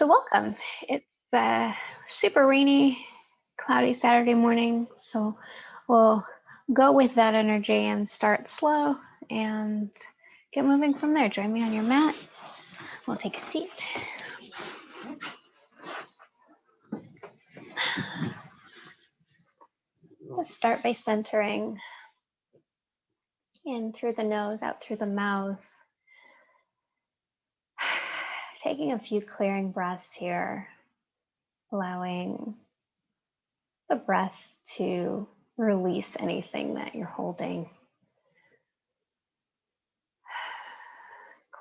So welcome. It's a super rainy, cloudy Saturday morning. So we'll go with that energy and start slow and get moving from there. Join me on your mat. We'll take a seat. Just start by centering in through the nose, out through the mouth. Taking a few clearing breaths here, allowing the breath to release anything that you're holding.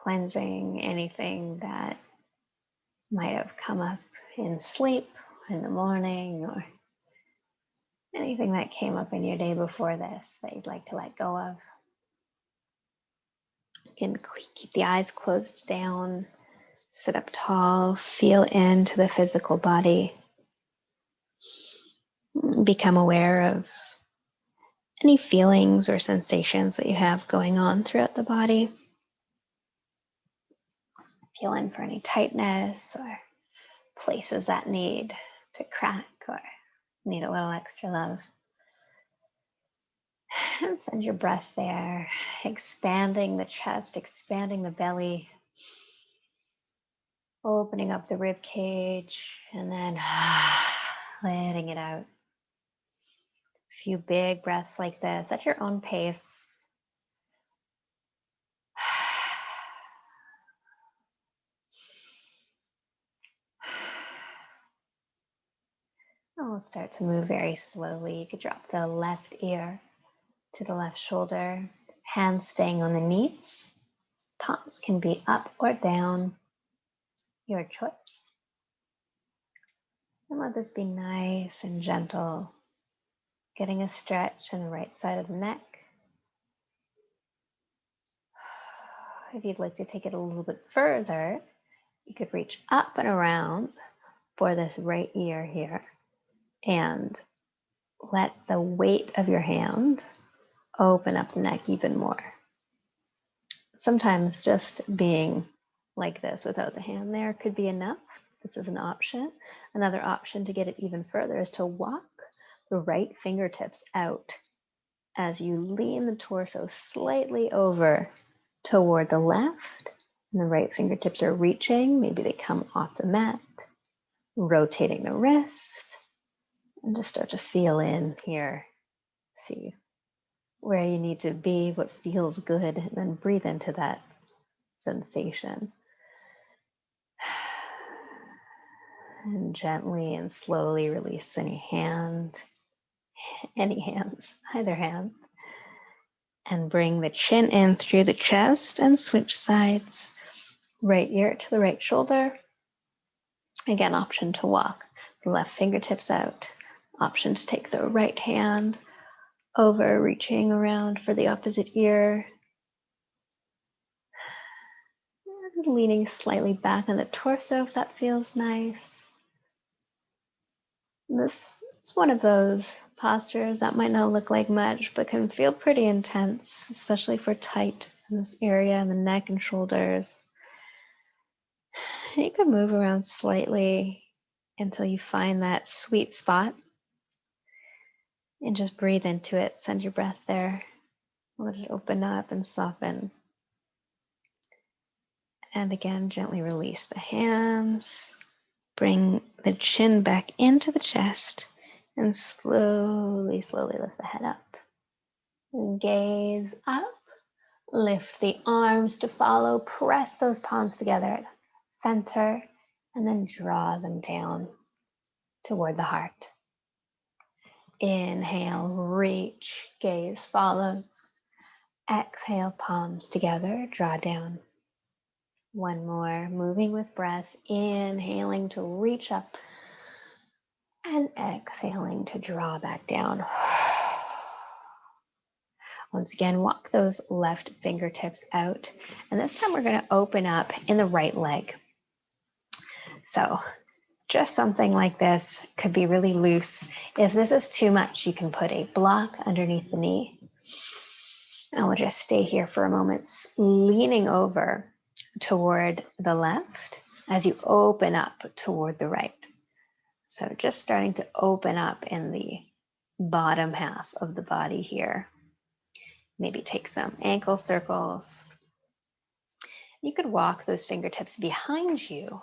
Cleansing anything that might have come up in sleep in the morning or anything that came up in your day before this that you'd like to let go of. You can keep the eyes closed down, sit up tall, feel into the physical body. Become aware of any feelings or sensations that you have going on throughout the body. Feel in for any tightness or places that need to crack or need a little extra love. And send your breath there, expanding the chest, expanding the belly, opening up the rib cage, and then letting it out. A few big breaths like this at your own pace. And we'll start to move very slowly. You could drop the left ear to the left shoulder, hands staying on the knees. Palms can be up or down, your choice. And let this be nice and gentle, getting a stretch on the right side of the neck. If you'd like to take it a little bit further, you could reach up and around for this right ear here and let the weight of your hand open up the neck even more. Sometimes just being like this without the hand there could be enough. This is an option. Another option to get it even further is to walk the right fingertips out as you lean the torso slightly over toward the left, and the right fingertips are reaching. Maybe they come off the mat, rotating the wrist, and just start to feel in here. See where you need to be, what feels good, and then breathe into that sensation. And gently and slowly release any hands, either hand. And bring the chin in through the chest and switch sides. Right ear to the right shoulder. Again, option to walk the left fingertips out. Option to take the right hand over, reaching around for the opposite ear. And leaning slightly back on the torso if that feels nice. This is one of those postures that might not look like much, but can feel pretty intense, especially for tight in this area in the neck and shoulders. You can move around slightly until you find that sweet spot. And just breathe into it. Send your breath there. Let it open up and soften. And again, gently release the hands. Bring the chin back into the chest and slowly, slowly lift the head up. Gaze up. Lift the arms to follow. Press those palms together. Center. And then draw them down toward the heart. Inhale, reach, gaze follows. Exhale, palms together, draw down. One more, moving with breath, inhaling to reach up and exhaling to draw back down. Once again, walk those left fingertips out. And this time we're going to open up in the right leg. So just something like this could be really loose. If this is too much, you can put a block underneath the knee. And we'll just stay here for a moment, leaning over toward the left. as you open up toward the right. So just starting to open up in the bottom half of the body here. Maybe take some ankle circles. You could walk those fingertips behind you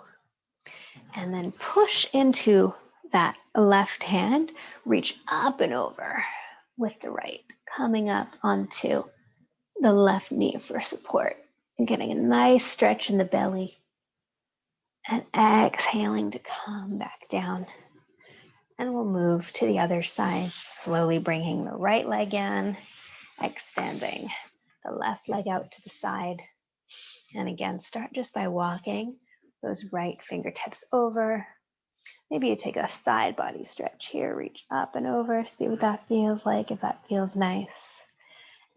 and then push into that left hand, reach up and over with the right, coming up onto the left knee for support and getting a nice stretch in the belly and exhaling to come back down. And we'll move to the other side, slowly bringing the right leg in, extending the left leg out to the side. And again, start just by walking those right fingertips over. Maybe you take a side body stretch here, reach up and over, see what that feels like, if that feels nice.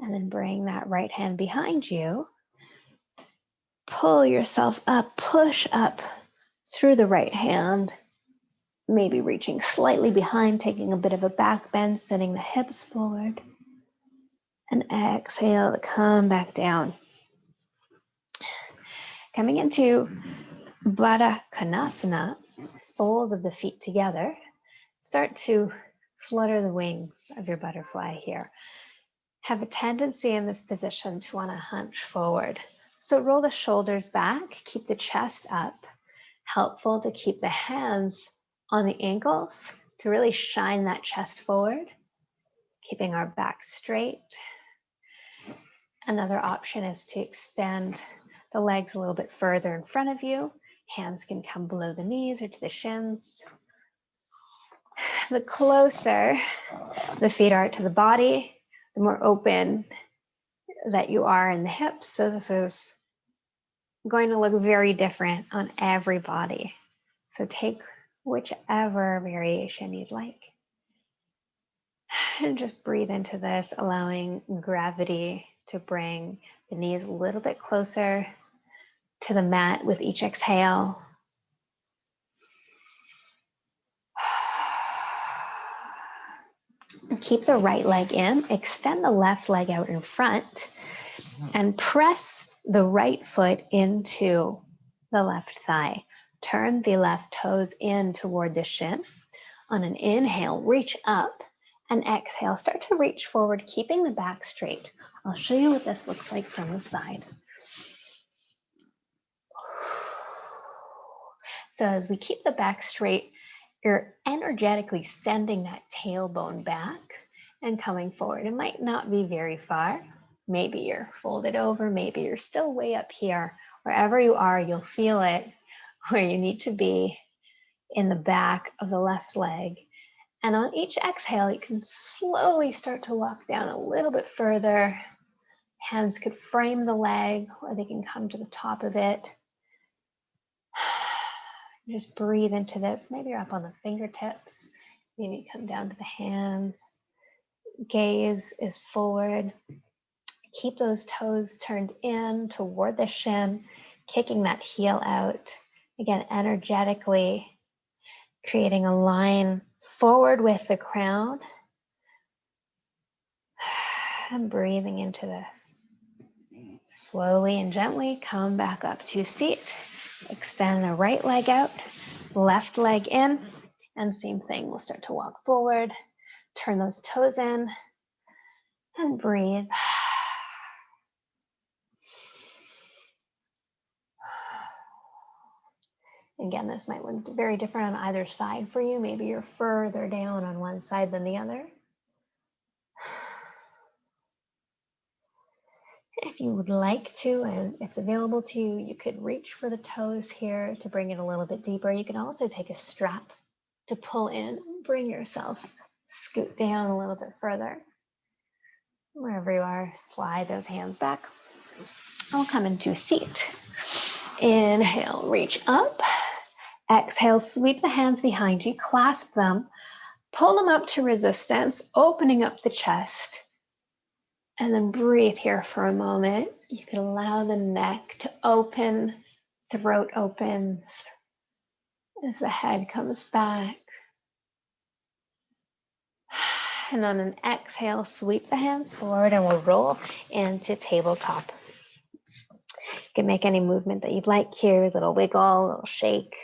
And then bring that right hand behind you. Pull yourself up, push up through the right hand. Maybe reaching slightly behind, taking a bit of a back bend, sending the hips forward. And exhale to come back down. Coming into Bara Kanasana, soles of the feet together. Start to flutter the wings of your butterfly here. Have a tendency in this position to want to hunch forward. So roll the shoulders back, keep the chest up. Helpful to keep the hands on the ankles to really shine that chest forward, keeping our back straight. Another option is to extend the legs a little bit further in front of you. Hands can come below the knees or to the shins. The closer the feet are to the body, the more open that you are in the hips. So this is going to look very different on every body. So take whichever variation you'd like. And just breathe into this, allowing gravity to bring the knees a little bit closer to the mat with each exhale. Keep the right leg in, extend the left leg out in front, and press the right foot into the left thigh. Turn the left toes in toward the shin. On an inhale, reach up, and exhale, start to reach forward, keeping the back straight. I'll show you what this looks like from the side. So as we keep the back straight, you're energetically sending that tailbone back and coming forward. It might not be very far. Maybe you're folded over, maybe you're still way up here. Wherever you are, you'll feel it where you need to be in the back of the left leg. And on each exhale, you can slowly start to walk down a little bit further. Hands could frame the leg or they can come to the top of it. Just breathe into this. Maybe you're up on the fingertips. Maybe come down to the hands. Gaze is forward. Keep those toes turned in toward the shin, kicking that heel out. Again, energetically creating a line forward with the crown. And breathing into this. Slowly and gently come back up to seat. Extend the right leg out, left leg in, and same thing. We'll start to walk forward. Turn those toes in and breathe. Again, this might look very different on either side for you. Maybe you're further down on one side than the other. If you would like to, and it's available to you, you could reach for the toes here to bring it a little bit deeper. You can also take a strap to pull in, bring yourself, scoot down a little bit further. Wherever you are, slide those hands back. I'll come into seat. Inhale, reach up. Exhale, sweep the hands behind you, clasp them, pull them up to resistance, opening up the chest. And then breathe here for a moment. You can allow the neck to open, throat opens as the head comes back. And on an exhale, sweep the hands forward and we'll roll into tabletop. You can make any movement that you'd like here, a little wiggle, a little shake.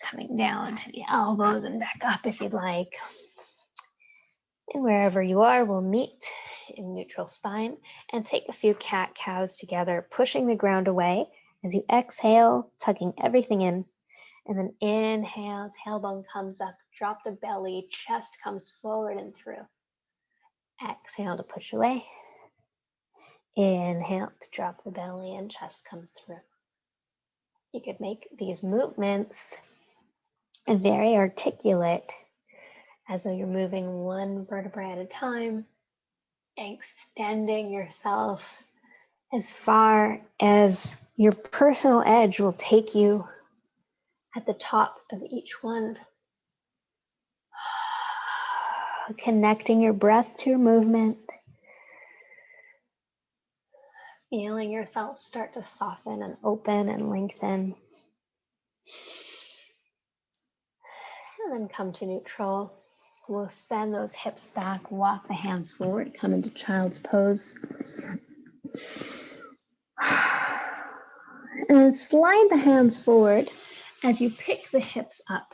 Coming down to the elbows and back up if you'd like. And wherever you are, we'll meet in neutral spine and take a few cat-cows together, pushing the ground away as you exhale, tugging everything in. And then inhale, tailbone comes up, drop the belly, chest comes forward and through. Exhale to push away. Inhale to drop the belly and chest comes through. You could make these movements very articulate, as though you're moving one vertebrae at a time, extending yourself as far as your personal edge will take you at the top of each one. Connecting your breath to your movement. Feeling yourself start to soften and open and lengthen. And then come to neutral. We'll send those hips back, walk the hands forward, come into child's pose. And then slide the hands forward as you pick the hips up.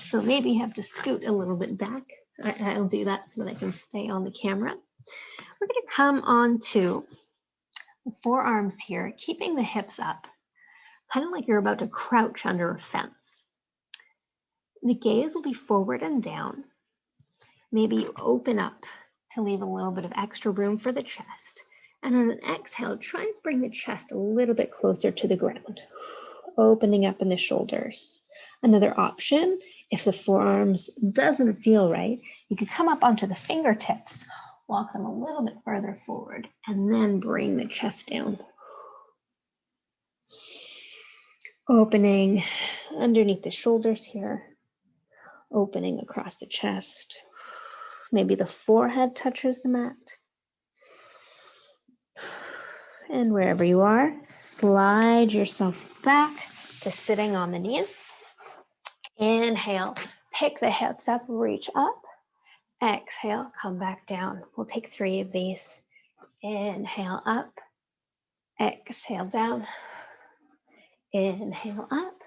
So maybe you have to scoot a little bit back. I'll do that so that I can stay on the camera. We're going to come onto the forearms here, keeping the hips up, kind of like you're about to crouch under a fence. The gaze will be forward and down. Maybe you open up to leave a little bit of extra room for the chest. And on an exhale, try and bring the chest a little bit closer to the ground, opening up in the shoulders. Another option, if the forearms doesn't feel right, you could come up onto the fingertips, walk them a little bit further forward, and then bring the chest down. Opening underneath the shoulders here, opening across the chest. Maybe the forehead touches the mat. And wherever you are, slide yourself back to sitting on the knees. Inhale, pick the hips up, reach up. Exhale, come back down. We'll take 3 of these. Inhale up, exhale down. Inhale up,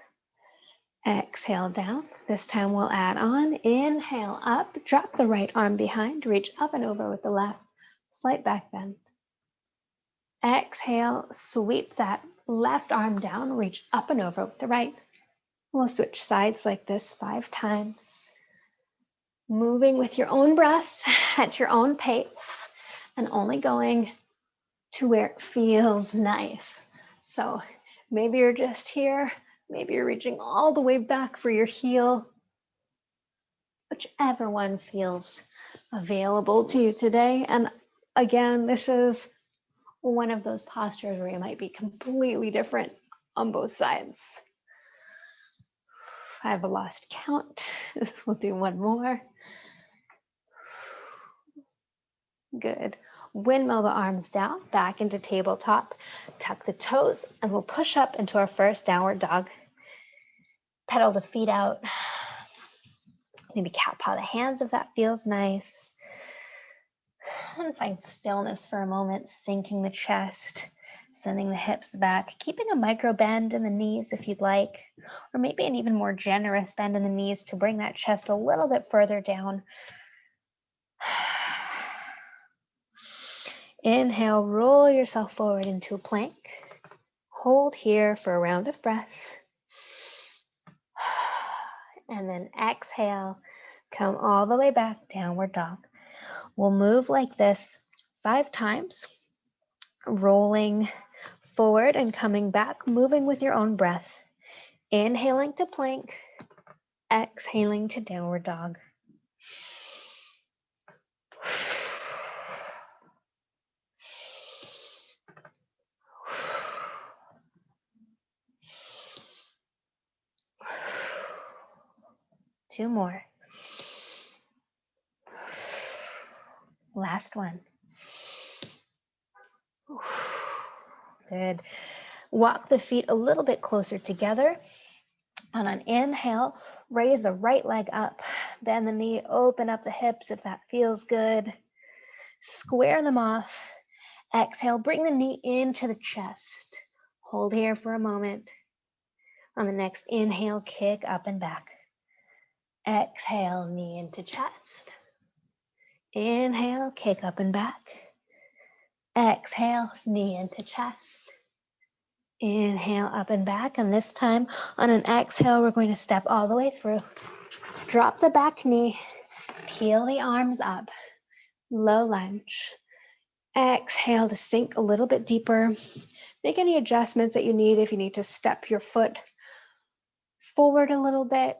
exhale down. This time we'll add on. Inhale up, drop the right arm behind, reach up and over with the left, slight back bend. Exhale, sweep that left arm down, reach up and over with the right. We'll switch sides like this 5 times. Moving with your own breath at your own pace and only going to where it feels nice. So maybe you're just here, maybe you're reaching all the way back for your heel. Whichever one feels available to you today. And again, this is one of those postures where you might be completely different on both sides. I have a lost count. We'll do one more. Good. Windmill the arms down, back into tabletop. Tuck the toes, and we'll push up into our first downward dog. Pedal the feet out. Maybe cat paw the hands if that feels nice. And find stillness for a moment, sinking the chest, sending the hips back, keeping a micro bend in the knees if you'd like, or maybe an even more generous bend in the knees to bring that chest a little bit further down. Inhale, roll yourself forward into a plank. Hold here for a round of breath. And then exhale, come all the way back, downward dog. We'll move like this 5 times, rolling forward and coming back, moving with your own breath. Inhaling to plank, exhaling to downward dog. Two more. Last one. Good. Walk the feet a little bit closer together. On an inhale, raise the right leg up. Bend the knee, open up the hips if that feels good. Square them off. Exhale, bring the knee into the chest. Hold here for a moment. On the next inhale, kick up and back. Exhale, knee into chest. Inhale, kick up and back. Exhale, knee into chest. Inhale, up and back. And this time on an exhale, we're going to step all the way through. Drop the back knee, peel the arms up, low lunge. Exhale to sink a little bit deeper. Make any adjustments that you need if you need to step your foot forward a little bit.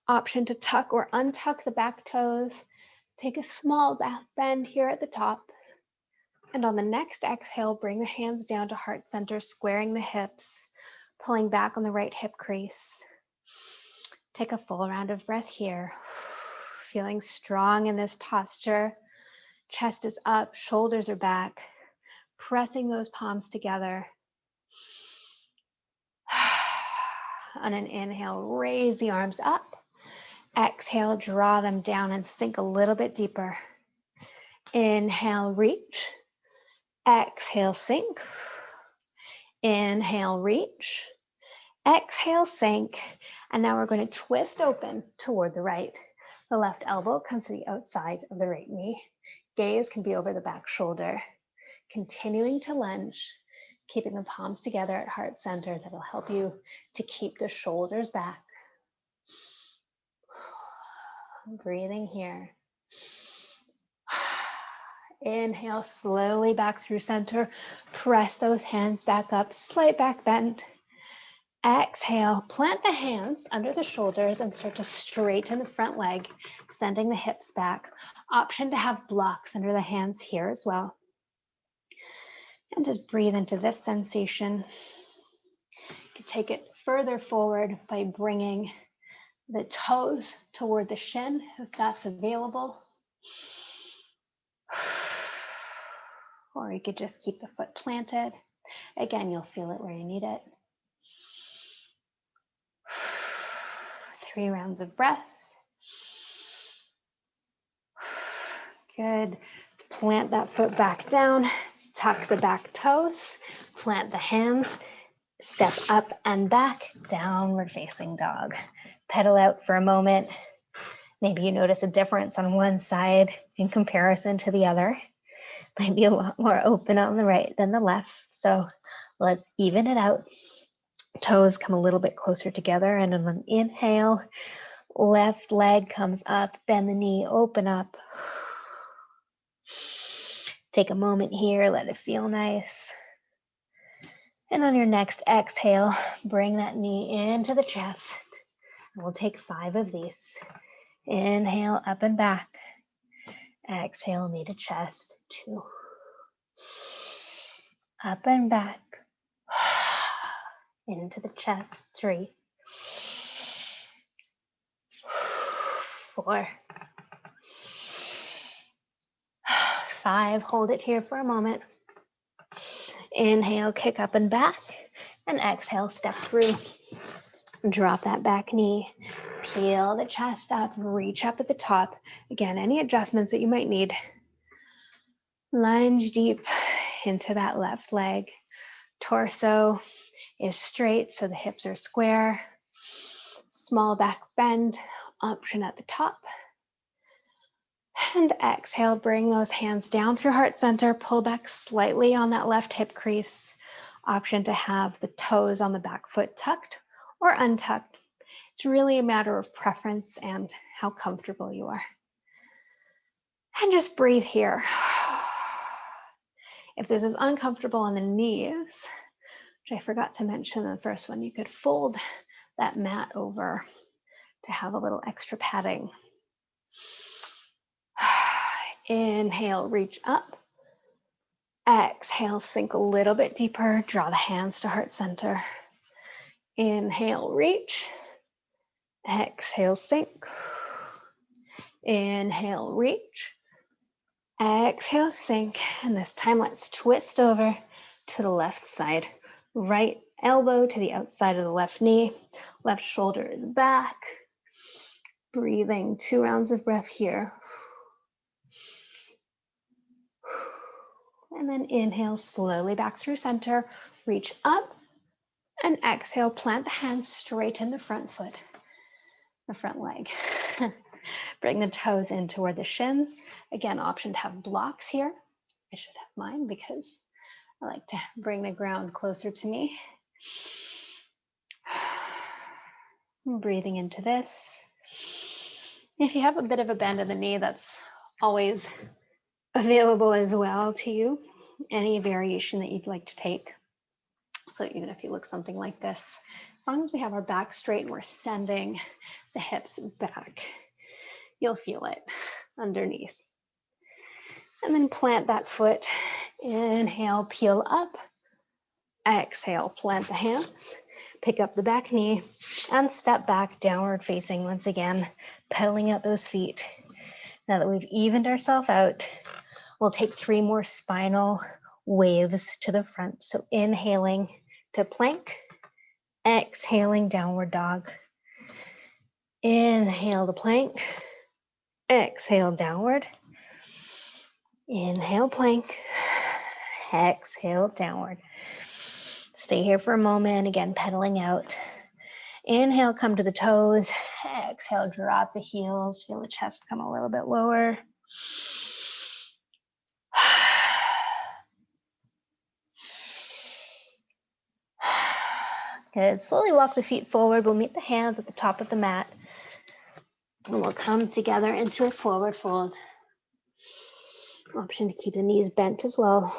Option to tuck or untuck the back toes. Take a small back bend here at the top. And on the next exhale, bring the hands down to heart center, squaring the hips, pulling back on the right hip crease. Take a full round of breath here. Feeling strong in this posture. Chest is up, shoulders are back. Pressing those palms together. On an inhale, raise the arms up. Exhale, draw them down and sink a little bit deeper. Inhale, reach. Exhale, sink. Inhale, reach. Exhale, sink. And now we're going to twist open toward the right. The left elbow comes to the outside of the right knee. Gaze can be over the back shoulder. Continuing to lunge, keeping the palms together at heart center. That'll help you to keep the shoulders back. Breathing here. Inhale slowly back through center. Press those hands back up, slight back bend. Exhale, plant the hands under the shoulders and start to straighten the front leg, sending the hips back. Option to have blocks under the hands here as well. And just breathe into this sensation. You can take it further forward by bringing the toes toward the shin, if that's available. Or you could just keep the foot planted. Again, you'll feel it where you need it. 3 rounds of breath. Good. Plant that foot back down. Tuck the back toes. Plant the hands. Step up and back. Downward facing dog. Pedal out for a moment. Maybe you notice a difference on one side in comparison to the other. Might be a lot more open on the right than the left. So let's even it out. Toes come a little bit closer together, and on an inhale, left leg comes up, bend the knee, open up. Take a moment here, let it feel nice. And on your next exhale, bring that knee into the chest. And we'll take 5 of these. Inhale, up and back. Exhale, knee to chest, 2. Up and back. Into the chest, 3. 4. 5. Hold it here for a moment. Inhale, kick up and back. And exhale, step through. Drop that back knee. Peel the chest up. Reach up at the top. Again, any adjustments that you might need. Lunge deep into that left leg. Torso is straight, so the hips are square. Small back bend, option at the top. And exhale, bring those hands down through heart center, pull back slightly on that left hip crease. Option to have the toes on the back foot tucked or untucked. It's really a matter of preference and how comfortable you are. And just breathe here. If this is uncomfortable on the knees, which I forgot to mention in the first one, you could fold that mat over to have a little extra padding. Inhale, reach up. Exhale, sink a little bit deeper. Draw the hands to heart center. Inhale, reach. Exhale, sink. Inhale, reach. Exhale, sink. And this time, let's twist over to the left side. Right elbow to the outside of the left knee. Left shoulder is back. Breathing 2 rounds of breath here. And then inhale slowly back through center, reach up, and exhale, plant the hands straight in the front foot, the front leg. Bring the toes in toward the shins. Again, option to have blocks here. I should have mine because I like to bring the ground closer to me. Breathing into this. If you have a bit of a bend in the knee, that's always available as well to you. Any variation that you'd like to take. So even if you look something like this, as long as we have our back straight and we're sending the hips back, you'll feel it underneath. And then plant that foot. Inhale, peel up. Exhale, plant the hands. Pick up the back knee and step back, downward facing once again, pedaling out those feet. Now that we've evened ourselves out, we'll take 3 more spinal waves to the front. So inhaling to plank, exhaling downward dog. Inhale to plank, exhale downward. Inhale plank, exhale downward. Stay here for a moment, again pedaling out. Inhale, come to the toes. Exhale, drop the heels. Feel the chest come a little bit lower. Good. Slowly walk the feet forward. We'll meet the hands at the top of the mat. And we'll come together into a forward fold. Option to keep the knees bent as well.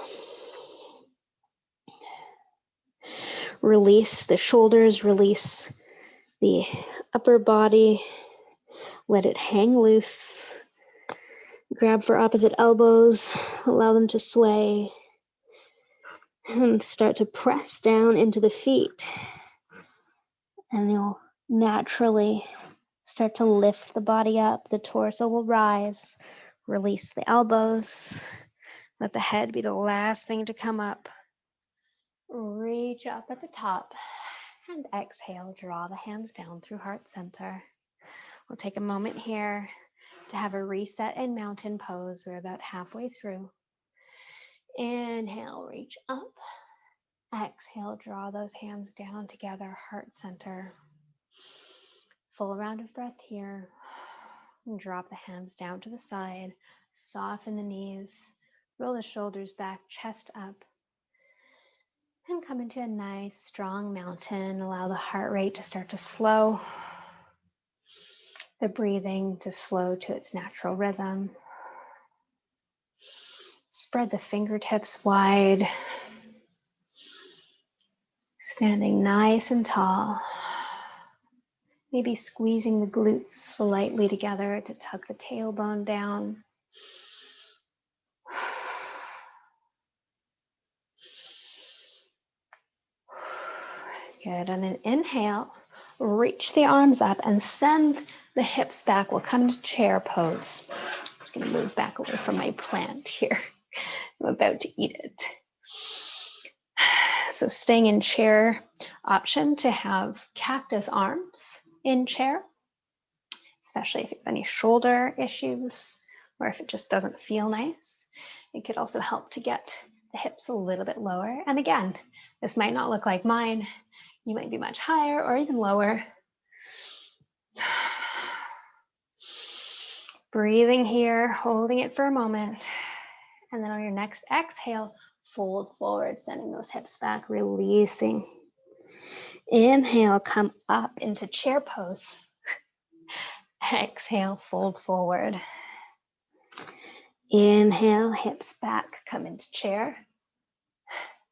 Release the shoulders, release the upper body. Let it hang loose. Grab for opposite elbows. Allow them to sway. And start to press down into the feet. And you'll naturally start to lift the body up. The torso will rise. Release the elbows. Let the head be the last thing to come up. Reach up at the top. And exhale, draw the hands down through heart center. We'll take a moment here to have a reset in mountain pose. We're about halfway through. Inhale, reach up. Exhale, draw those hands down together, heart center. Full round of breath here. And drop the hands down to the side. Soften the knees. Roll the shoulders back, chest up. And come into a nice, strong mountain. Allow the heart rate to start to slow. The breathing to slow to its natural rhythm. Spread the fingertips wide. Standing nice and tall. Maybe squeezing the glutes slightly together to tuck the tailbone down. Good. On an inhale, reach the arms up and send the hips back. We'll come to chair pose. I'm just going to move back away from my plant here. I'm about to eat it. So staying in chair, option to have cactus arms in chair, especially if you have any shoulder issues or if it just doesn't feel nice. It could also help to get the hips a little bit lower. And again, this might not look like mine. You might be much higher or even lower. Breathing here, holding it for a moment. And then on your next exhale, fold forward, sending those hips back, releasing. Inhale, come up into chair pose. Exhale, fold forward. Inhale, hips back, come into chair.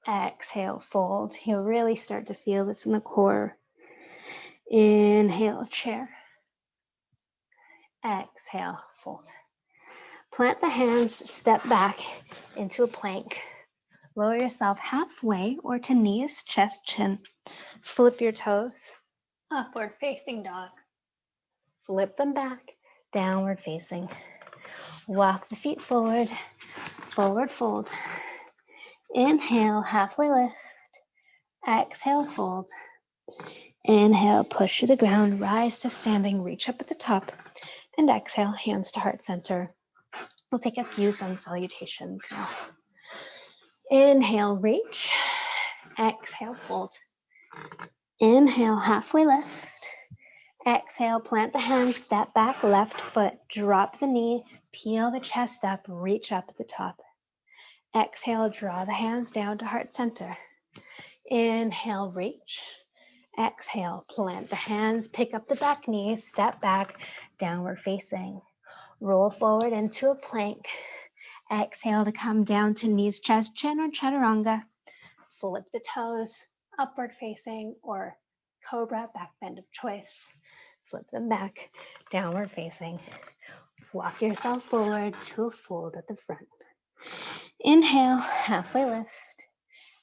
Exhale, fold. You'll really start to feel this in the core. Inhale, chair. Exhale, fold. Plant the hands, step back into a plank. Lower yourself halfway or to knees, chest, chin. Flip your toes. Upward facing dog. Flip them back, downward facing. Walk the feet forward, forward fold. Inhale, halfway lift. Exhale, fold. Inhale, push to the ground, rise to standing, reach up at the top. And exhale, hands to heart center. We'll take a few sun salutations now. Inhale, reach. Exhale, fold. Inhale, halfway lift. Exhale, plant the hands, step back, left foot, drop the knee, peel the chest up, reach up at the top. Exhale, draw the hands down to heart center. Inhale, reach. Exhale, plant the hands, pick up the back knee, step back, downward facing. Roll forward into a plank. Exhale to come down to knees, chest, chin, or chaturanga. Flip the toes, upward facing, or cobra, back bend of choice. Flip them back, downward facing. Walk yourself forward to a fold at the front. Inhale, halfway lift.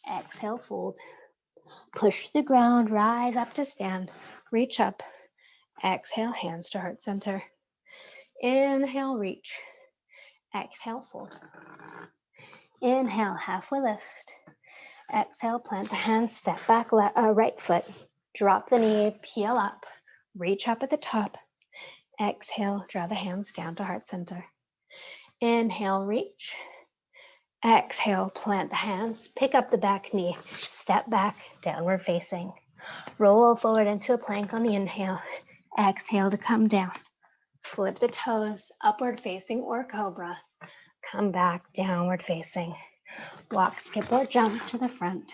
Exhale, fold. Push the ground, rise up to stand. Reach up. Exhale, hands to heart center. Inhale, reach. Exhale, fold. Inhale, halfway lift. Exhale, plant the hands, step back, right foot. Drop the knee, peel up. Reach up at the top. Exhale, draw the hands down to heart center. Inhale, reach. Exhale, plant the hands, pick up the back knee, step back, downward facing. Roll forward into a plank on the inhale. Exhale to come down. Flip the toes, upward facing or cobra. Come back, downward facing. Walk, skip, or jump to the front.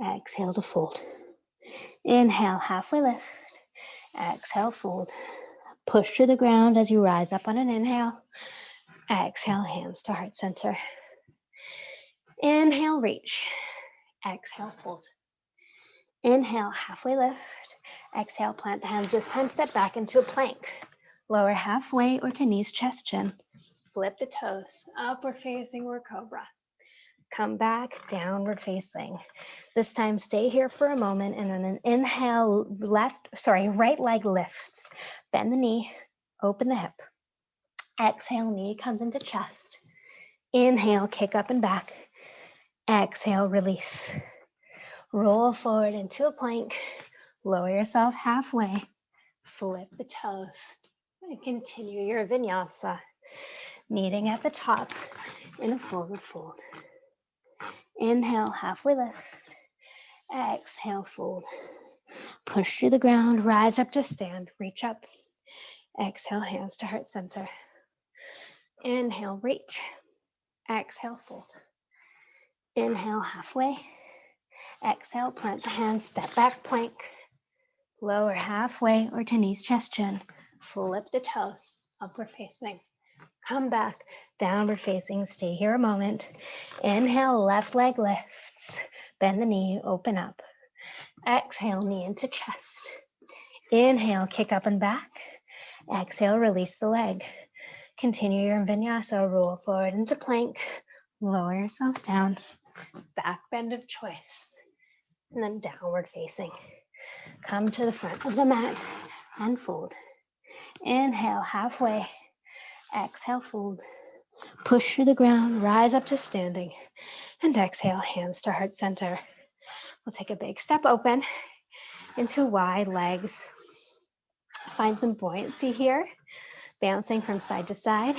Exhale to fold. Inhale, halfway lift. Exhale, fold. Push to the ground as you rise up on an inhale. Exhale, hands to heart center. Inhale, reach. Exhale, fold. Inhale, halfway lift. Exhale, plant the hands. This time, step back into a plank. Lower halfway or to knees, chest, chin. Flip the toes, upward facing or cobra. Come back, downward facing. This time, stay here for a moment, and on an inhale, right leg lifts. Bend the knee, open the hip. Exhale, knee comes into chest. Inhale, kick up and back. Exhale, release. Roll forward into a plank. Lower yourself halfway. Flip the toes. And continue your vinyasa. Meeting at the top in a forward fold. Inhale, halfway lift. Exhale, fold. Push to the ground, rise up to stand, reach up. Exhale, hands to heart center. Inhale, reach. Exhale, fold. Inhale, halfway. Exhale, plant the hands, step back, plank. Lower halfway or to knees, chest, chin. Flip the toes, upward facing. Come back, downward facing. Stay here a moment. Inhale, left leg lifts. Bend the knee, open up. Exhale, knee into chest. Inhale, kick up and back. Exhale, release the leg. Continue your vinyasa. Roll forward into plank. Lower yourself down. Back bend of choice. And then downward facing. Come to the front of the mat and fold. Inhale, halfway. Exhale, fold. Push through the ground, rise up to standing. And exhale, hands to heart center. We'll take a big step open into wide legs. Find some buoyancy here, bouncing from side to side.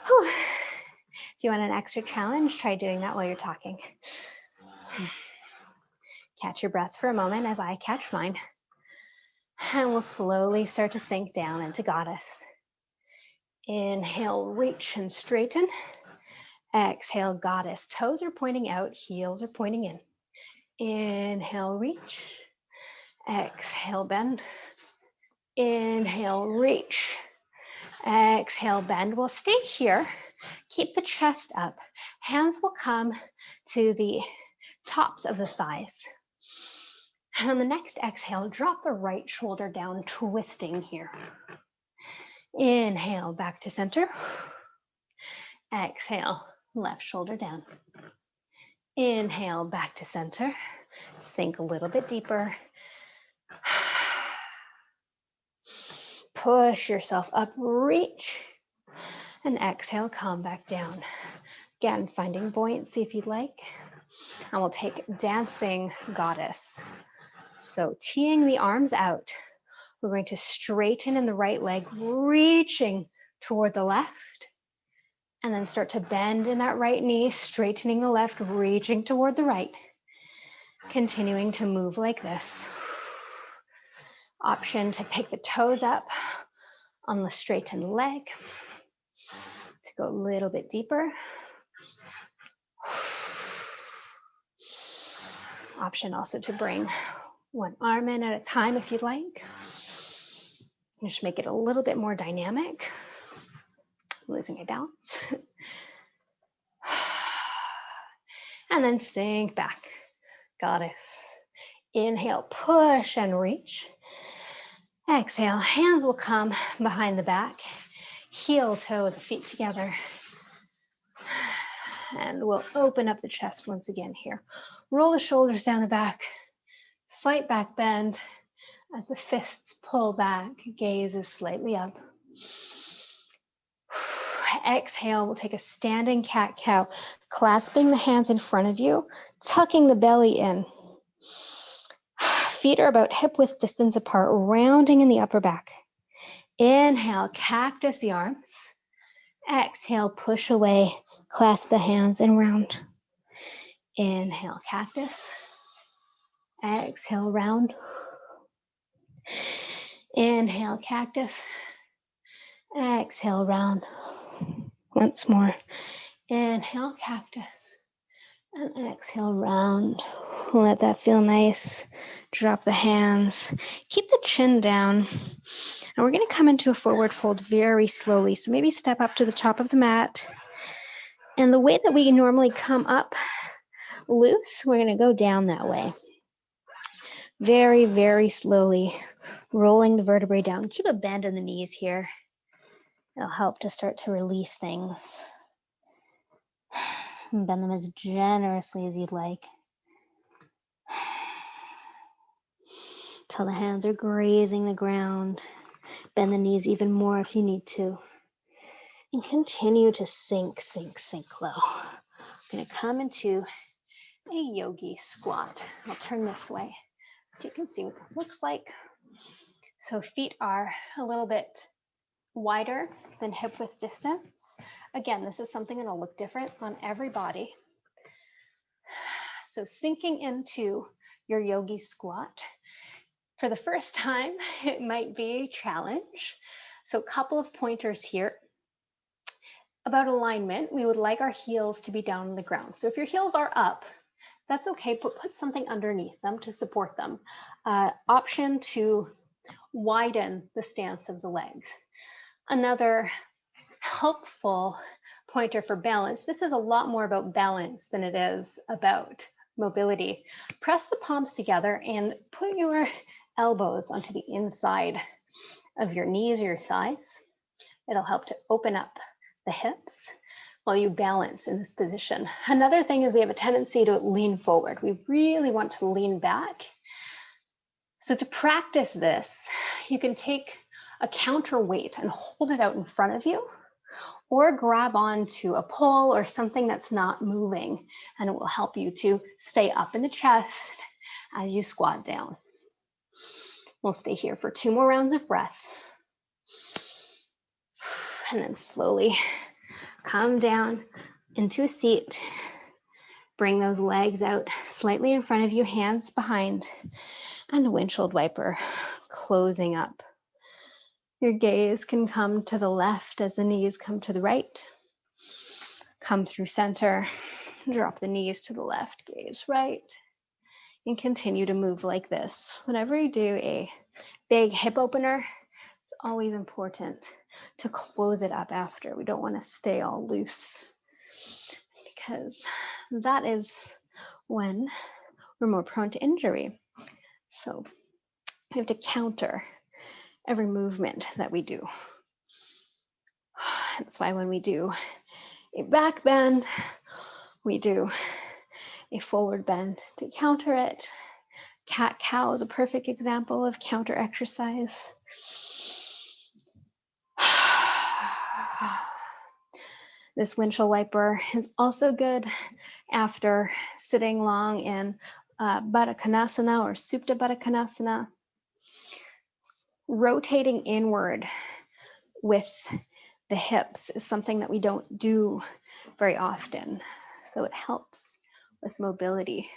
Whew. If you want an extra challenge, try doing that while you're talking. Catch your breath for a moment as I catch mine. And we'll slowly start to sink down into goddess. Inhale, reach and straighten. Exhale, goddess. Toes are pointing out, heels are pointing in. Inhale, reach. Exhale, bend. Inhale, reach. Exhale, bend. We'll stay here. Keep the chest up. Hands will come to the tops of the thighs. And on the next exhale, drop the right shoulder down, twisting here. Inhale, back to center. Exhale, left shoulder down. Inhale, back to center. Sink a little bit deeper. Push yourself up, reach. And exhale, come back down. Again, finding buoyancy if you'd like. And we'll take dancing goddess. So teeing the arms out. We're going to straighten in the right leg, reaching toward the left. And then start to bend in that right knee, straightening the left, reaching toward the right. Continuing to move like this. Option to pick the toes up on the straightened leg. To go a little bit deeper. Option also to bring one arm in at a time if you'd like. Just make it a little bit more dynamic. Losing my balance. And then sink back. Got it. Inhale, push and reach. Exhale, hands will come behind the back. Heel toe the feet together. And we'll open up the chest once again here. Roll the shoulders down the back. Slight back bend as the fists pull back. Gaze is slightly up. Exhale, we'll take a standing cat-cow, clasping the hands in front of you, tucking the belly in. Feet are about hip-width distance apart, rounding in the upper back. Inhale, cactus the arms. Exhale, push away, clasp the hands and round. Inhale, cactus. Exhale, round. Inhale, cactus. Exhale, round. Once more. Inhale, cactus. And exhale, round. Let that feel nice. Drop the hands. Keep the chin down. And we're going to come into a forward fold very slowly. So maybe step up to the top of the mat. And the way that we normally come up loose, we're going to go down that way. Very, very slowly. Rolling the vertebrae down. Keep a bend in the knees here. It'll help to start to release things. And bend them as generously as you'd like. Till the hands are grazing the ground. Bend the knees even more if you need to. And continue to sink, sink, sink low. I'm going to come into a yogi squat. I'll turn this way so you can see what it looks like. So feet are a little bit wider than hip width distance. Again, this is something that'll look different on every body. So sinking into your yogi squat. For the first time, it might be a challenge. So a couple of pointers here. About alignment, we would like our heels to be down on the ground. So if your heels are up, that's okay, but put something underneath them to support them. Option to widen the stance of the legs. Another helpful pointer for balance. This is a lot more about balance than it is about mobility. Press the palms together and put your elbows onto the inside of your knees or your thighs. It'll help to open up the hips while you balance in this position. Another thing is we have a tendency to lean forward. We really want to lean back. So to practice this, you can take a counterweight and hold it out in front of you, or grab onto a pole or something that's not moving, and it will help you to stay up in the chest as you squat down. We'll stay here for 2 more rounds of breath. And then slowly come down into a seat. Bring those legs out slightly in front of you, hands behind, and a windshield wiper closing up. Your gaze can come to the left as the knees come to the right. Come through center, drop the knees to the left, gaze right, and continue to move like this. Whenever you do a big hip opener, it's always important to close it up after. We don't want to stay all loose because that is when we're more prone to injury. So we have to counter every movement that we do. That's why when we do a back bend, we do a forward bend to counter it. Cat-cow is a perfect example of counter exercise. This windshield wiper is also good after sitting long in Bara Kanasana or Supine Bara Kanasana. Rotating inward with the hips is something that we don't do very often. So it helps with mobility.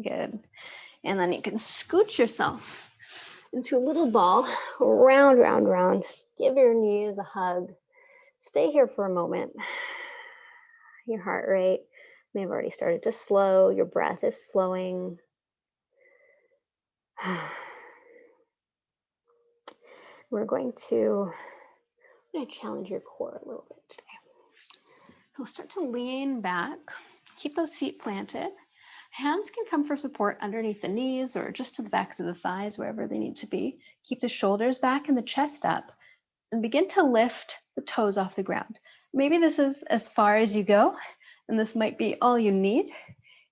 Good. And then you can scoot yourself into a little ball, round, round, round. Give your knees a hug. Stay here for a moment. Your heart rate may have already started to slow. Your breath is slowing. We're going to challenge your core a little bit today. We'll start to lean back. Keep those feet planted. Hands can come for support underneath the knees or just to the backs of the thighs, wherever they need to be. Keep the shoulders back and the chest up, and begin to lift the toes off the ground. Maybe this is as far as you go, and this might be all you need.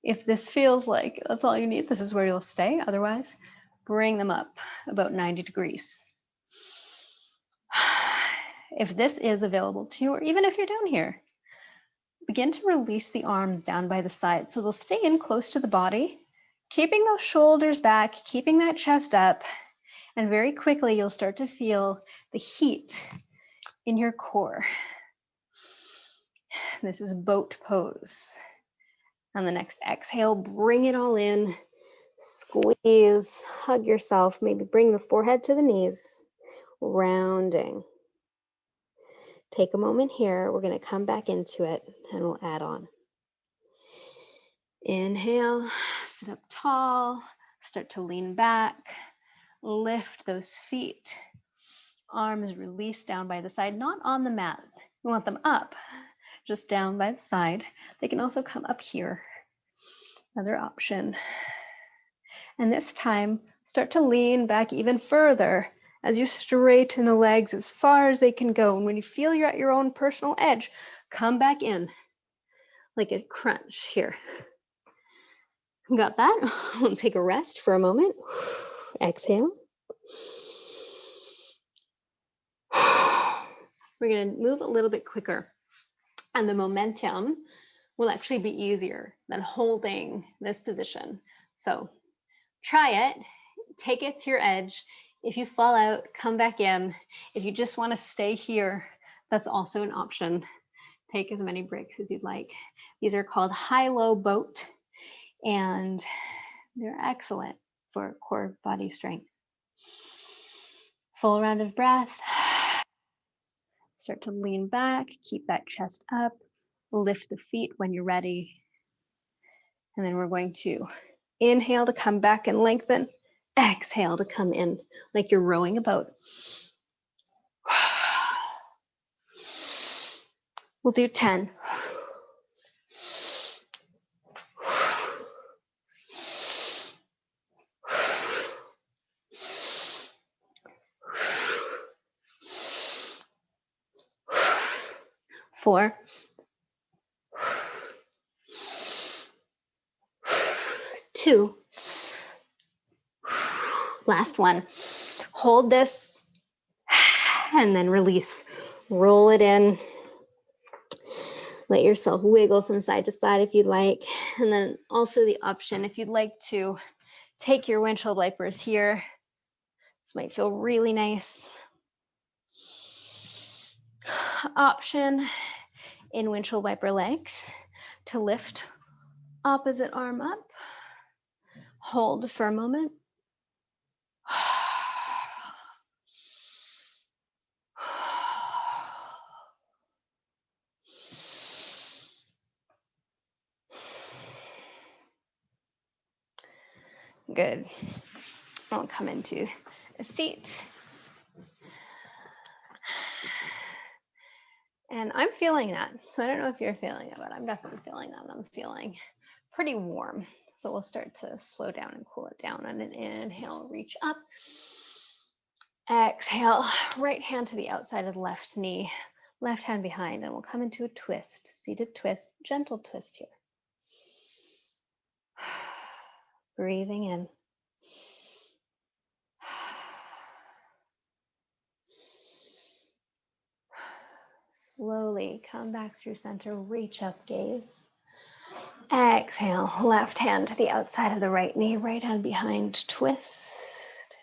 If this feels like that's all you need, this is where you'll stay. Otherwise, bring them up about 90 degrees. If this is available to you, or even if you're down here, begin to release the arms down by the side so they'll stay in close to the body, keeping those shoulders back, keeping that chest up, and very quickly you'll start to feel the heat in your core. This is boat pose. On the next exhale, bring it all in, squeeze, hug yourself, maybe bring the forehead to the knees, rounding. Take a moment here. We're going to come back into it and we'll add on. Inhale, sit up tall, start to lean back, lift those feet. Arms release down by the side, not on the mat. We want them up, just down by the side. They can also come up here. Another option. And this time, start to lean back even further as you straighten the legs as far as they can go. And when you feel you're at your own personal edge, come back in like a crunch here. Got that? We'll take a rest for a moment. Exhale. We're going to move a little bit quicker. And the momentum will actually be easier than holding this position. So try it. Take it to your edge. If you fall out, come back in. If you just want to stay here, that's also an option. Take as many breaks as you'd like. These are called high-low boat, and they're excellent for core body strength. Full round of breath. Start to lean back, keep that chest up, lift the feet when you're ready. And then we're going to inhale to come back and lengthen. Exhale to come in like you're rowing a boat. We'll do 10. Four. 2. Last one. Hold this and then release. Roll it in. Let yourself wiggle from side to side if you'd like. And then also the option, if you'd like to take your windshield wipers here. This might feel really nice. Option in windshield wiper legs to lift opposite arm up. Hold for a moment. Good. I'll come into a seat. And I'm feeling that. So I don't know if you're feeling it, but I'm definitely feeling that. I'm feeling pretty warm. So we'll start to slow down and cool it down. On an inhale, reach up. Exhale, right hand to the outside of the left knee, left hand behind, and we'll come into a twist, seated twist, gentle twist here. Breathing in. Slowly come back through center, reach up, gaze. Exhale, left hand to the outside of the right knee, right hand behind, twist.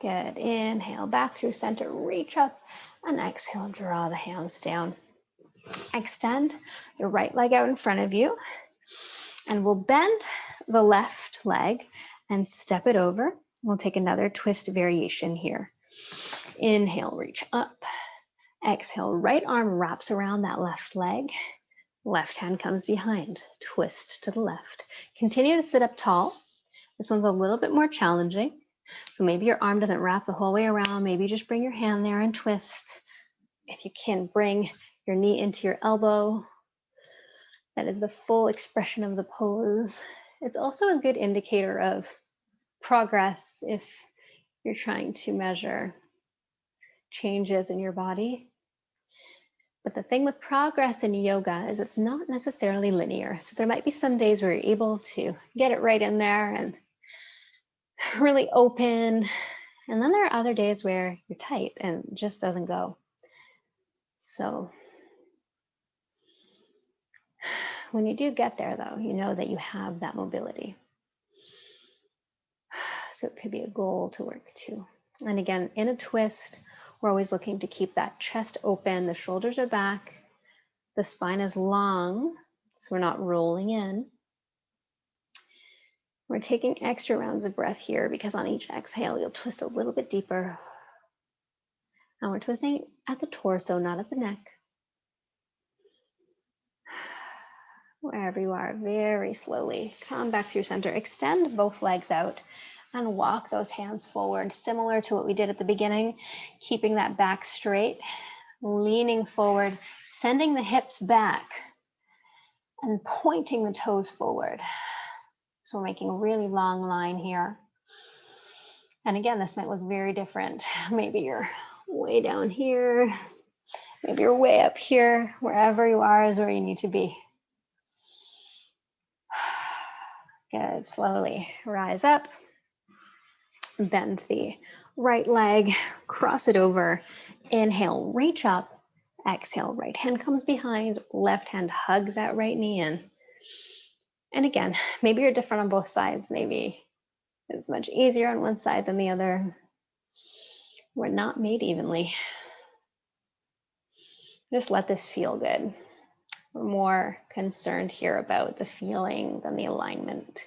Good. Inhale, back through center, reach up, and exhale, draw the hands down. Extend your right leg out in front of you, and we'll bend the left leg and step it over. We'll take another twist variation here. Inhale, reach up. Exhale, right arm wraps around that left leg. Left hand comes behind. Twist to the left. Continue to sit up tall. This one's a little bit more challenging. So maybe your arm doesn't wrap the whole way around. Maybe just bring your hand there and twist. If you can, bring your knee into your elbow. That is the full expression of the pose. It's also a good indicator of progress if you're trying to measure changes in your body. But the thing with progress in yoga is it's not necessarily linear. So there might be some days where you're able to get it right in there and really open. And then there are other days where you're tight and it just doesn't go. So when you do get there though, you know that you have that mobility. So it could be a goal to work to. And again, in a twist, we're always looking to keep that chest open, the shoulders are back, the spine is long, so we're not rolling in. We're taking extra rounds of breath here because on each exhale, you'll twist a little bit deeper. And we're twisting at the torso, not at the neck. Wherever you are, very slowly, come back through center. Extend both legs out and walk those hands forward, similar to what we did at the beginning, keeping that back straight, leaning forward, sending the hips back, and pointing the toes forward. So we're making a really long line here. And again, this might look very different. Maybe you're way down here, maybe you're way up here. Wherever you are is where you need to be. Good, slowly rise up, bend the right leg, cross it over, inhale, reach up, exhale, right hand comes behind, left hand hugs that right knee in. And again, maybe you're different on both sides. Maybe it's much easier on one side than the other. We're not made evenly. Just let this feel good. We're more concerned here about the feeling than the alignment.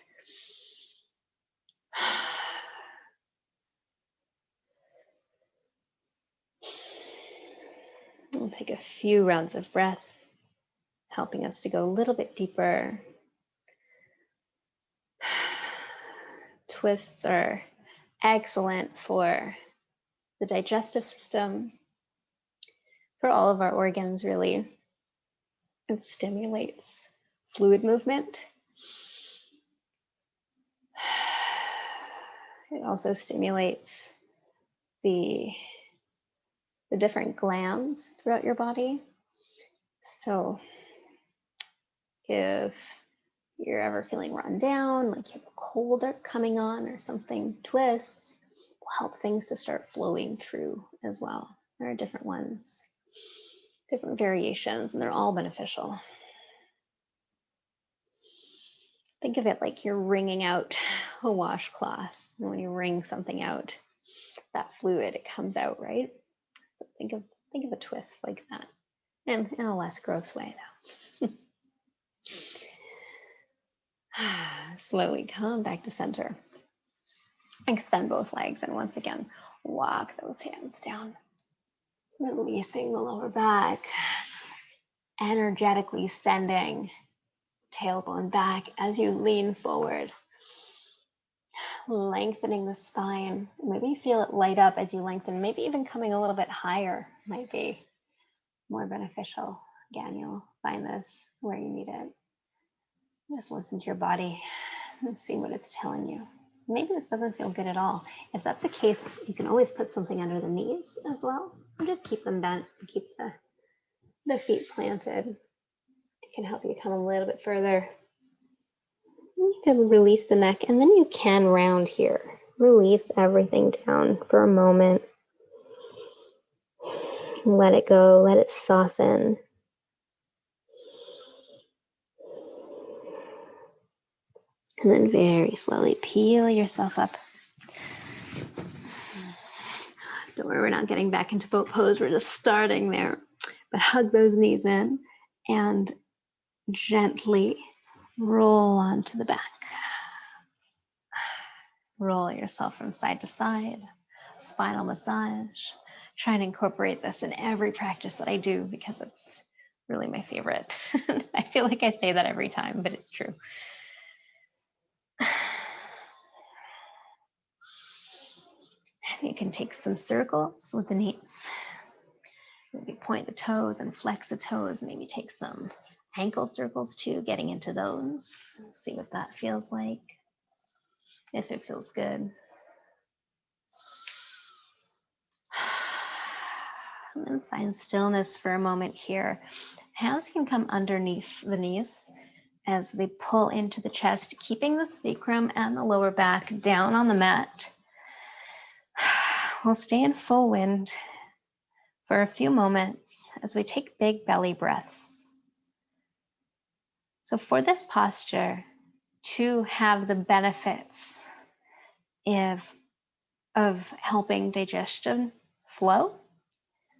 We'll take a few rounds of breath, helping us to go a little bit deeper. Twists are excellent for the digestive system, for all of our organs, really. It stimulates fluid movement. It also stimulates the different glands throughout your body. So if you're ever feeling run down, like you have a cold coming on or something, twists will help things to start flowing through as well. There are different ones, different variations, and they're all beneficial. Think of it like you're wringing out a washcloth. And when you wring something out, that fluid, it comes out, right? So think of a twist like that, and in a less gross way though. Slowly come back to center. Extend both legs, and once again, walk those hands down. Releasing the lower back, energetically sending tailbone back as you lean forward, lengthening the spine. Maybe you feel it light up as you lengthen, maybe even coming a little bit higher might be more beneficial. Again, you'll find this where you need it. Just listen to your body and see what it's telling you. Maybe this doesn't feel good at all. If that's the case, you can always put something under the knees as well. And just keep them bent, keep the feet planted. It can help you come a little bit further. You can release the neck, and then you can round here. Release everything down for a moment. Let it go, let it soften. And then very slowly peel yourself up. Don't worry, we're not getting back into boat pose. We're just starting there. But hug those knees in and gently roll onto the back. Roll yourself from side to side. Spinal massage. Try and incorporate this in every practice that I do because it's really my favorite. I feel like I say that every time, but it's true. You can take some circles with the knees. Maybe point the toes and flex the toes. Maybe take some ankle circles too, getting into those. See what that feels like, if it feels good. And then find stillness for a moment here. Hands can come underneath the knees as they pull into the chest, keeping the sacrum and the lower back down on the mat. We'll stay in full wind for a few moments as we take big belly breaths. So for this posture, to have the benefits of helping digestion flow,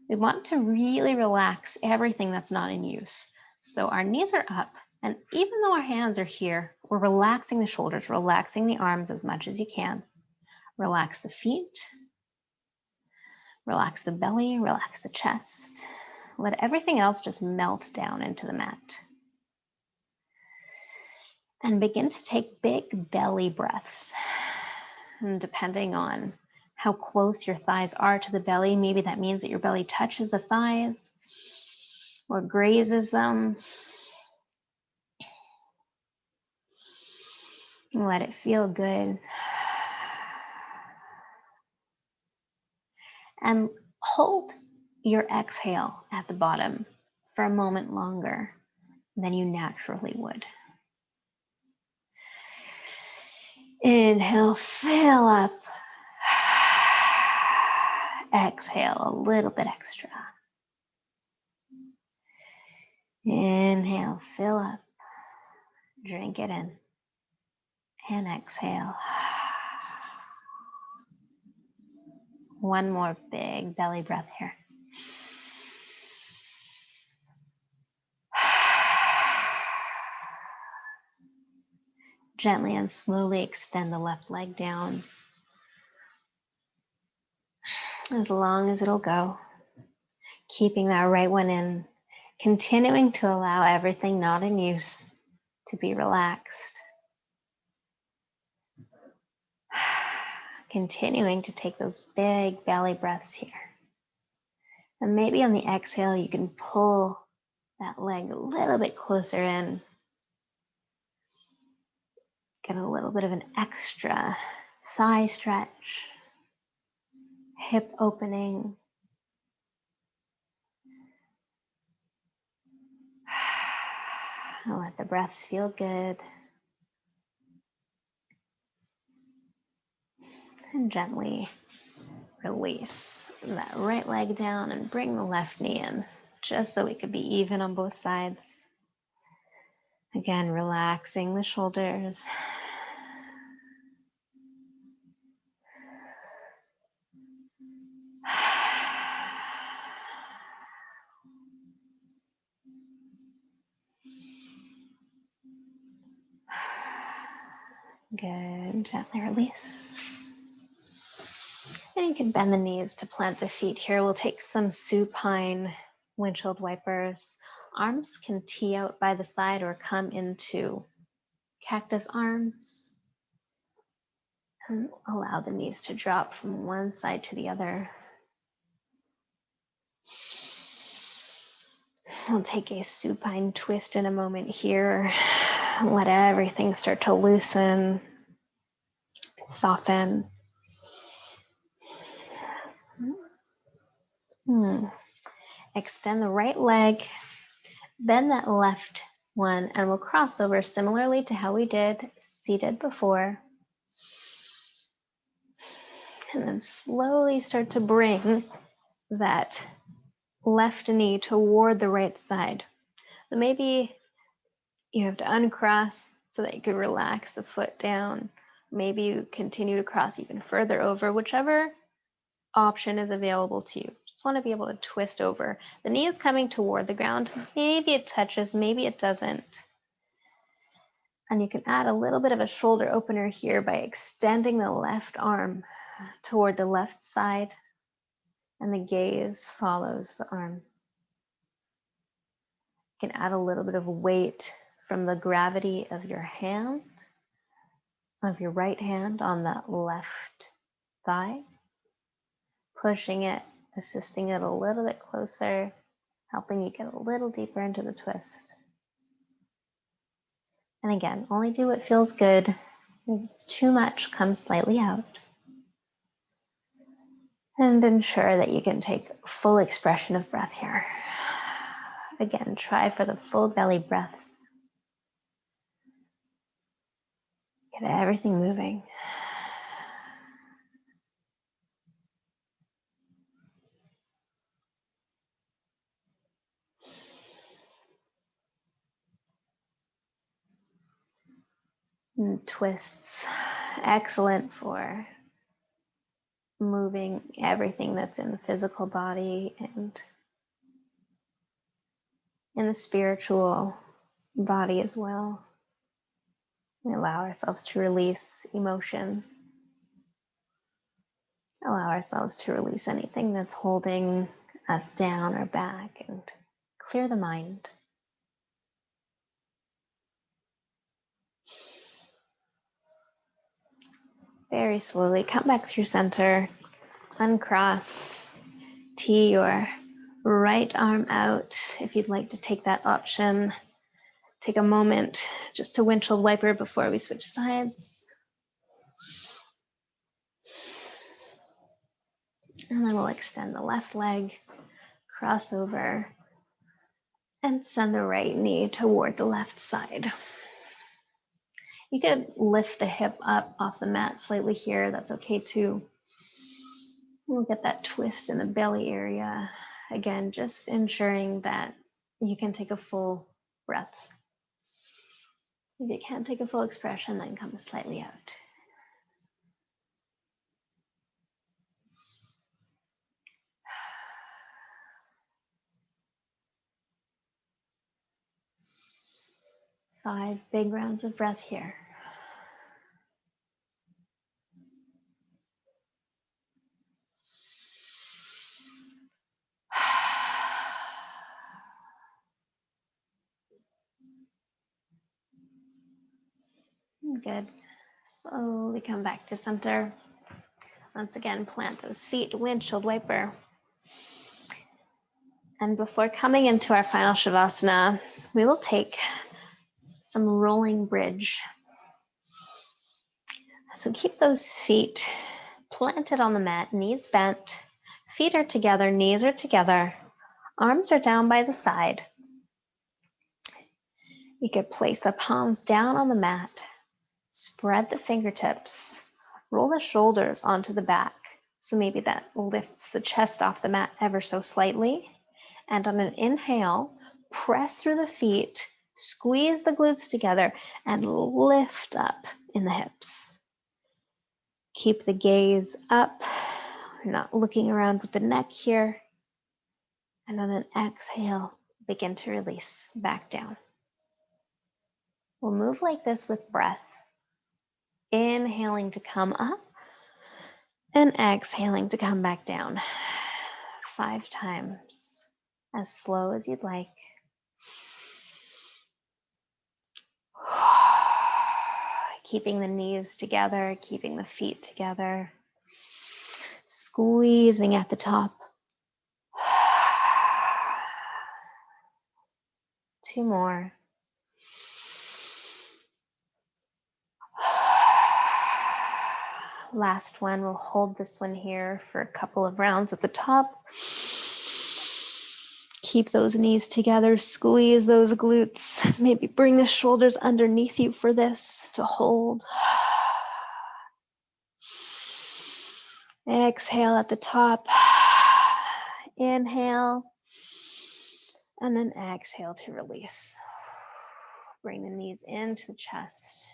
we want to really relax everything that's not in use. So our knees are up, and even though our hands are here, we're relaxing the shoulders, relaxing the arms as much as you can. Relax the feet, relax the belly, relax the chest. Let everything else just melt down into the mat. And begin to take big belly breaths. And depending on how close your thighs are to the belly, maybe that means that your belly touches the thighs or grazes them. Let it feel good. And hold your exhale at the bottom for a moment longer than you naturally would. Inhale, fill up. Exhale, a little bit extra. Inhale, fill up. Drink it in. And exhale. One more big belly breath here. Gently and slowly extend the left leg down. As long as it'll go. Keeping that right one in. Continuing to allow everything not in use to be relaxed. Continuing to take those big belly breaths here. And maybe on the exhale, you can pull that leg a little bit closer in. Get a little bit of an extra thigh stretch, hip opening. And let the breaths feel good. And gently release that right leg down and bring the left knee in, just so we could be even on both sides. Again, relaxing the shoulders. Good, gently release. And you can bend the knees to plant the feet here. We'll take some supine windshield wipers. Arms can tee out by the side or come into cactus arms. And allow the knees to drop from one side to the other. We'll take a supine twist in a moment here. Let everything start to loosen, soften. Extend the right leg, bend that left one, and we'll cross over similarly to how we did seated before. And then slowly start to bring that left knee toward the right side. So maybe you have to uncross so that you could relax the foot down. Maybe you continue to cross even further over, whichever option is available to you. Just want to be able to twist over. The knee is coming toward the ground. Maybe it touches, maybe it doesn't. And you can add a little bit of a shoulder opener here by extending the left arm toward the left side, and the gaze follows the arm. You can add a little bit of weight from the gravity of your hand, of your right hand on that left thigh, pushing it, assisting it a little bit closer, helping you get a little deeper into the twist. And again, only do what feels good. If it's too much, come slightly out. And ensure that you can take full expression of breath here. Again, try for the full belly breaths. Get everything moving. And twists, excellent for moving everything that's in the physical body and in the spiritual body as well. We allow ourselves to release emotion. Allow ourselves to release anything that's holding us down or back and clear the mind. Very slowly come back through center, uncross, tee your right arm out if you'd like to take that option. Take a moment just to windshield wiper before we switch sides. And then we'll extend the left leg, cross over, and send the right knee toward the left side. You could lift the hip up off the mat slightly here. That's okay too. We'll get that twist in the belly area. Again, just ensuring that you can take a full breath. If you can't take a full expression, then come slightly out. Five big rounds of breath here. Good. Slowly come back to center. Once again, plant those feet, windshield wiper. And before coming into our final Shavasana, we will take some rolling bridge. So keep those feet planted on the mat, knees bent, feet are together, knees are together, arms are down by the side. You could place the palms down on the mat, spread the fingertips, roll the shoulders onto the back. So maybe that lifts the chest off the mat ever so slightly. And on an inhale, press through the feet, squeeze the glutes together, and lift up in the hips. Keep the gaze up. We're not looking around with the neck here. And on an exhale, begin to release back down. We'll move like this with breath. Inhaling to come up and exhaling to come back down. 5 times, as slow as you'd like. Keeping the knees together, keeping the feet together. Squeezing at the top. 2 more. Last one, we'll hold this one here for a couple of rounds at the top. Keep those knees together, squeeze those glutes. Maybe bring the shoulders underneath you for this to hold. Exhale at the top. Inhale. And then exhale to release. Bring the knees into the chest.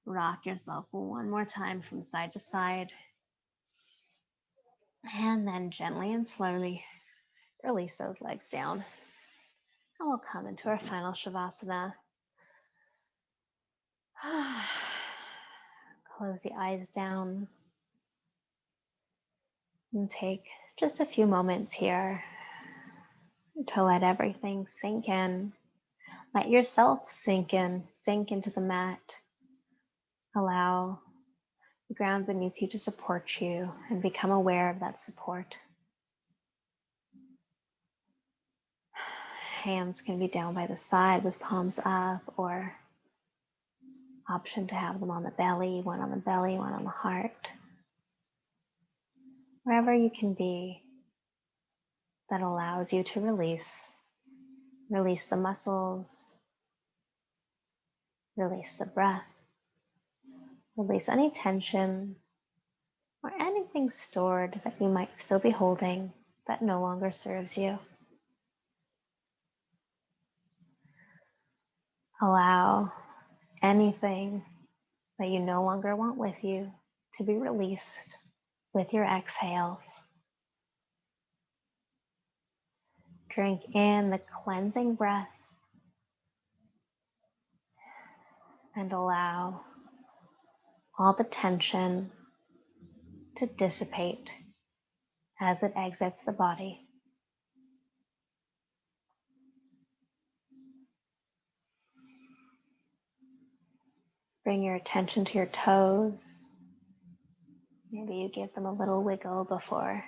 Rock yourself one more time from side to side. And then gently and slowly release those legs down. And we'll come into our final Shavasana. Close the eyes down and take just a few moments here to let everything sink in. Let yourself sink in, sink into the mat. Allow the ground beneath you to support you and become aware of that support. Hands can be down by the side with palms up, or option to have them on the belly, one on the heart. Wherever you can be, that allows you to release the muscles, release the breath, release any tension or anything stored that you might still be holding that no longer serves you. Allow anything that you no longer want with you to be released with your exhales. Drink in the cleansing breath and allow all the tension to dissipate as it exits the body. Bring your attention to your toes. Maybe you give them a little wiggle before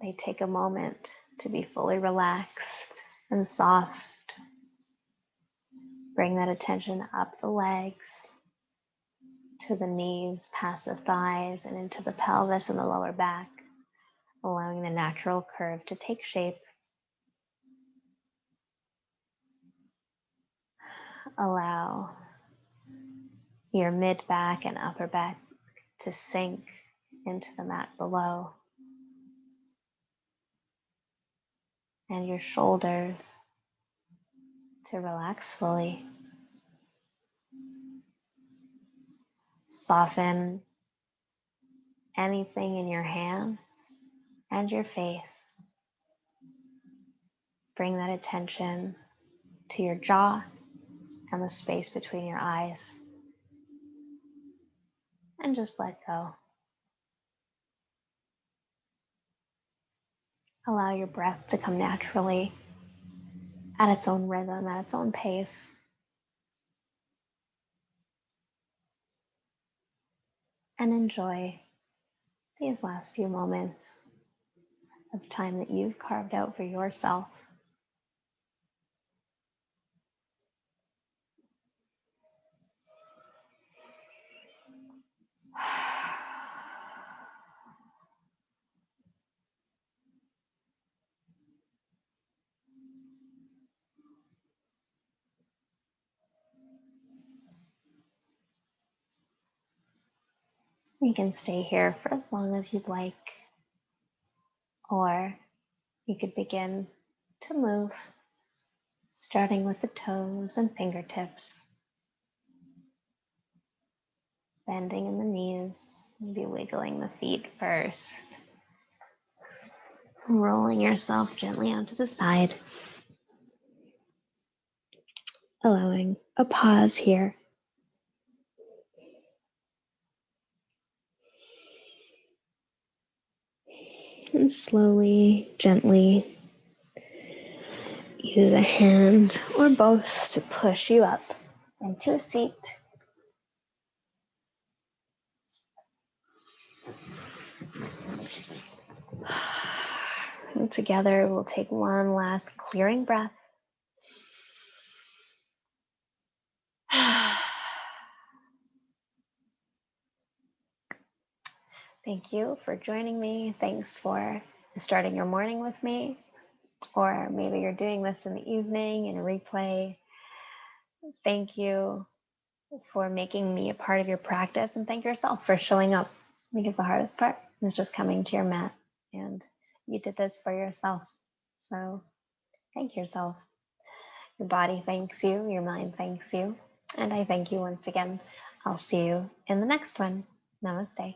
they take a moment to be fully relaxed and soft. Bring that attention up the legs, to the knees, past the thighs, and into the pelvis and the lower back, allowing the natural curve to take shape. Allow your mid-back and upper back to sink into the mat below, and your shoulders to relax fully. Soften anything in your hands and your face. Bring that attention to your jaw and the space between your eyes, and just let go. Allow your breath to come naturally at its own rhythm, at its own pace. And enjoy these last few moments of time that you've carved out for yourself. You can stay here for as long as you'd like, or you could begin to move, starting with the toes and fingertips, bending in the knees, maybe wiggling the feet first, rolling yourself gently onto the side, allowing a pause here. And slowly, gently use a hand or both to push you up into a seat. And together we'll take one last clearing breath. Thank you for joining me. Thanks for starting your morning with me. Or maybe you're doing this in the evening in a replay. Thank you for making me a part of your practice, and thank yourself for showing up, because the hardest part is just coming to your mat, and you did this for yourself. So thank yourself. Your body thanks you, your mind thanks you, and I thank you once again. I'll see you in the next one. Namaste.